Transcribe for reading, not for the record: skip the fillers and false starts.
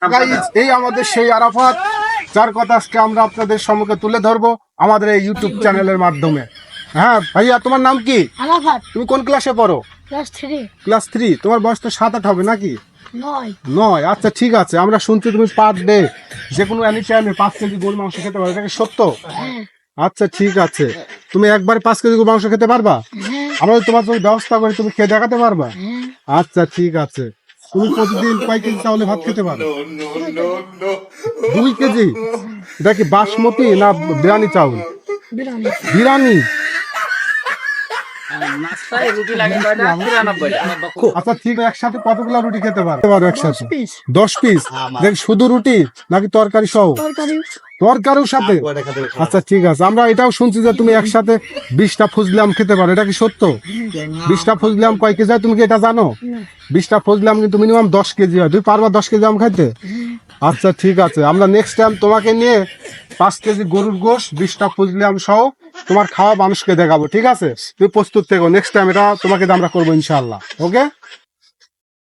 Guys, এই আমাদের সেই আরাফাত, যার কথা আজকে আমরা আপনাদের সম্মুখে তুলে ধরবো আমাদের এই ইউটিউব চ্যানেলের মাধ্যমে। হ্যাঁ ভাইয়া, তোমার নাম কি? আরাফাত, তুমি কোন ক্লাসে পড়ো? ক্লাস 3। ক্লাস 3। তোমার বয়স তো 7-8 হবে নাকি? 9। 9। আচ্ছা ঠিক আছে, আমরা শুনছি তুমি পার ডে যে কোনো এনি টাইমে 5 কেজি গরুর মাংস খেতে পারো, এটা কি সত্য? হ্যাঁ। আচ্ছা ঠিক আছে, তুমি একবারে 5 কেজি গরুর মাংস খেতে পারবা? হ্যাঁ। আমরা তোমার জন্য ব্যবস্থা করে তুমি খেয়ে দেখাতে পারবা? হ্যাঁ। আচ্ছা ঠিক আছে। তুমি প্রতিদিন কয় কেজি চাউলে ভাত খেতে পারো? 2 কেজি? এটা কি বাসমতি না বিরিয়ানি চাউল? বিরানি। বিরিয়ানি। আচ্ছা ঠিক আছে, একসাথে কতগুলো রুটি খেতে পারো একসাথে? 10 পিস? দেখ, শুধু রুটি নাকি তরকারি সহ? তরকারি। তরকারির সাথে? আচ্ছা ঠিক আছে, আমরা এটাও শুনছি যে তুমি একসাথে 20টা ফজলাম খেতে পারো, এটা কি সত্য? 20টা ফজলাম কয় কেজি হয় তুমি কি এটা জানো? 20টা ফজলাম কিন্তু মিনিমাম 10 কেজি হয়, তুমি পারবা 10 কেজি আম খাইতে? আচ্ছা ঠিক আছে, আমরা নেক্সট টাইম তোমাকে নিয়ে 5 কেজি গরুর গোশ, 20টা ফজলাম সহ তোমার খাওয়া মানুষকে দেখাবো, ঠিক আছে? তুমি প্রস্তুত থেকো, নেক্সট টাইম এটা তোমাকে আমরা করবো ইনশাআল্লাহ। ওকে।